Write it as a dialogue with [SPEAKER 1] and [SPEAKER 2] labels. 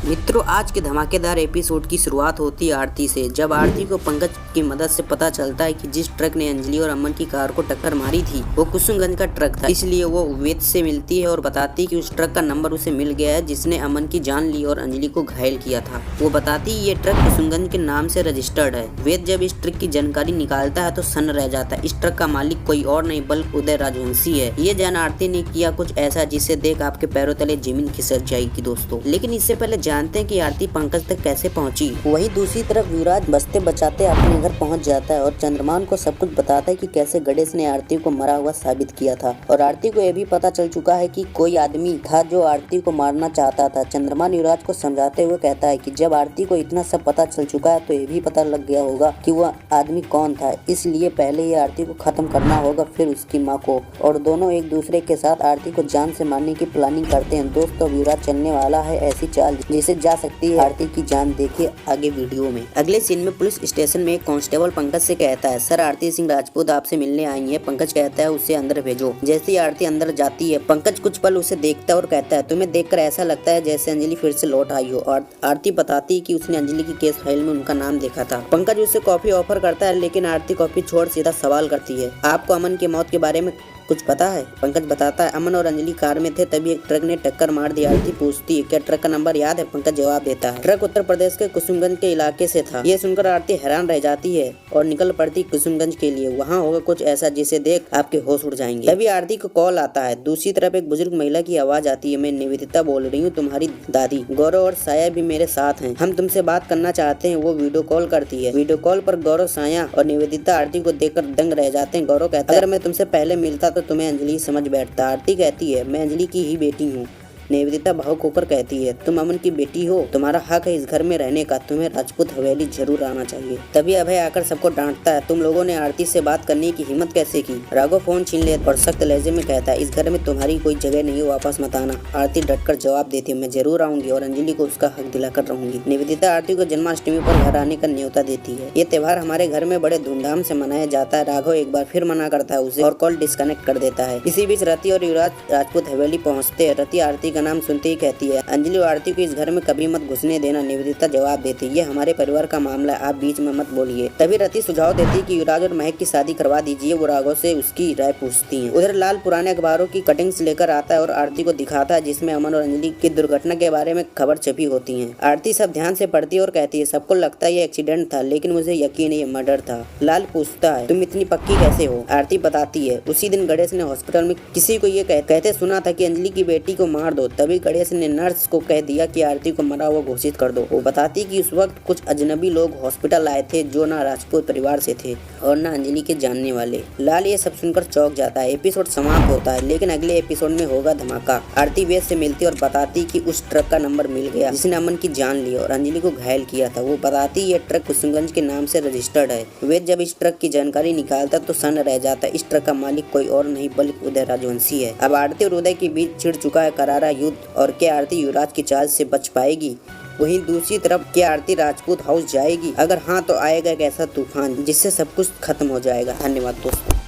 [SPEAKER 1] मित्रों, आज के धमाकेदार एपिसोड की शुरुआत होती है आरती से। जब आरती को पंकज की मदद से पता चलता है कि जिस ट्रक ने अंजलि और अमन की कार को टक्कर मारी थी वो कुसुमगंज का ट्रक था, इसलिए वो वेद से मिलती है और बताती है कि उस ट्रक का नंबर उसे मिल गया है जिसने अमन की जान ली और अंजलि को घायल किया था। वो बताती है ये ट्रक कुसुमगंज के नाम से रजिस्टर्ड है। वेद जब इस ट्रक की जानकारी निकालता है तो सन्न रह जाता है। इस ट्रक का मालिक कोई और नहीं बल्कि उदय राजवंशी है। ये जान आरती ने किया कुछ ऐसा जिसे देख आपके पैरों तले जमीन खिसक जाएगी दोस्तों। लेकिन इससे पहले जानते हैं कि आरती पंकज तक कैसे पहुंची। वहीं दूसरी तरफ युवराज बचते बचाते अपने घर पहुंच जाता है और चंद्रमान को सब कुछ बताता है कि कैसे गणेश ने आरती को मरा हुआ साबित किया था। और आरती को यह भी पता चल चुका है कि कोई आदमी था जो आरती को मारना चाहता था। चंद्रमान युवराज को समझाते हुए कहता है कि जब आरती को इतना सब पता चल चुका है तो ये भी पता लग गया होगा कि वह आदमी कौन था, इसलिए पहले ये आरती को खत्म करना होगा फिर उसकी माँ को। और दोनों एक दूसरे के साथ आरती को जान से मारने की प्लानिंग करते हैं। दोस्तों, युवराज चलने वाला है ऐसी चाल जिसे जा सकती है आरती की जान। देखिए आगे वीडियो में। अगले सीन में पुलिस स्टेशन में एक कांस्टेबल पंकज से कहता है, सर आरती सिंह राजपूत आपसे मिलने आई है। पंकज कहता है उसे अंदर भेजो। जैसे ही आरती अंदर जाती है पंकज कुछ पल उसे देखता है और कहता है तुम्हें देखकर ऐसा लगता है जैसे अंजलि फिर से लौट आई हो। और आरती बताती है कि उसने अंजलि की केस फाइल में उनका नाम देखा था। पंकज उसे कॉफी ऑफर करता है लेकिन आरती कॉफी छोड़ सीधा सवाल करती है, आपको अमन की मौत के बारे में कुछ पता है? पंकज बताता है अमन और अंजलि कार में थे तभी एक ट्रक ने टक्कर मार दी। आरती पूछती है क्या ट्रक का नंबर याद है? पंकज जवाब देता है ट्रक उत्तर प्रदेश के कुसुमगंज के इलाके से था। ये सुनकर आरती हैरान रह जाती है और निकल पड़ती कुसुमगंज के लिए। वहाँ होगा कुछ ऐसा जिसे देख आपके होश उड़ जाएंगे। तभी आरती को कॉल आता है। दूसरी तरफ एक बुजुर्ग महिला की आवाज आती है, मैं निवेदिता बोल रही हूँ, तुम्हारी दादी। गौरव और साया भी मेरे साथ हैं, हम तुमसे बात करना चाहते हैं। वो वीडियो कॉल करती है। वीडियो कॉल पर गौरव, साया और निवेदिता आरती को देखकर दंग रह जाते हैं। गौरव कहता है अगर मैं तुमसे पहले मिलता तो तुम्हें अंजलि समझ बैठता। आरती कहती है मैं अंजलि की ही बेटी हूँ। निवेदिता भावुक होकर कहती है तुम अमन की बेटी हो, तुम्हारा हक है इस घर में रहने का, तुम्हें राजपूत हवेली जरूर आना चाहिए। तभी अभय आकर सबको डांटता है, तुम लोगों ने आरती से बात करने की हिम्मत कैसे की? राघव फोन छीन ले और सख्त लहजे में कहता है इस घर में तुम्हारी कोई जगह नहीं, वापस मत आना। आरती डटकर जवाब देती है मैं जरूर आऊंगी और अंजलि को उसका हक दिलाकर रहूंगी। निवेदिता आरती को जन्माष्टमी पर घर आने का न्योता देती है। ये त्योहार हमारे घर में बड़े धूमधाम से मनाया जाता है। राघव एक बार फिर मना करता है उसे और कॉल डिस्कनेक्ट कर देता है। इसी बीच रति और युवराज राजपूत हवेली पहुँचते हैं। रति आरती का नाम सुनते ही कहती है अंजलि और आरती को इस घर में कभी मत घुसने देना। निवेदिता जवाब देती है ये हमारे परिवार का मामला है, आप बीच में मत बोलिए। तभी रति सुझाव देती है कि युवराज और महक की शादी करवा दीजिए। वो राघव से उसकी राय पूछती है। उधर लाल पुराने अखबारों की कटिंग्स लेकर आता है और आरती को दिखाता है जिसमें अमन और अंजलि की दुर्घटना के बारे में खबर छपी होती है। आरती सब ध्यान से पढ़ती है और कहती है सबको लगता है ये एक्सीडेंट था लेकिन मुझे यकीन है ये मर्डर था। लाल पूछता है तुम इतनी पक्की कैसे हो? आरती बताती है उसी दिन गणेश ने हॉस्पिटल में किसी को ये कहते सुना था कि अंजलि की बेटी को मार दो। तभी गणेश ने नर्स को कह दिया कि आरती को मरा हुआ घोषित कर दो। वो बताती कि उस वक्त कुछ अजनबी लोग हॉस्पिटल आए थे जो ना राजपूत परिवार से थे और ना अंजलि के जानने वाले। लाल ये सब सुनकर चौंक जाता है। एपिसोड समाप्त होता है लेकिन अगले एपिसोड में होगा धमाका। आरती वेद से मिलती और बताती कि उस ट्रक का नंबर मिल गया जिसने अमन की जान ली और अंजलि को घायल किया था। वो बताती ये ट्रक कुसुमगंज के नाम से रजिस्टर्ड है। वेद जब इस ट्रक की जानकारी निकालता तो सन्न रह जाता। इस ट्रक का मालिक कोई और नहीं बल्कि उदय राजवंशी है। अब आरती और उदय के बीच छिड़ चुका है करारा युद्ध और क्या आरती युवराज की चाल से बच पाएगी? वहीं दूसरी तरफ क्या आरती राजपूत हाउस जाएगी? अगर हाँ तो आएगा एक ऐसा तूफान जिससे सब कुछ खत्म हो जाएगा। धन्यवाद दोस्तों।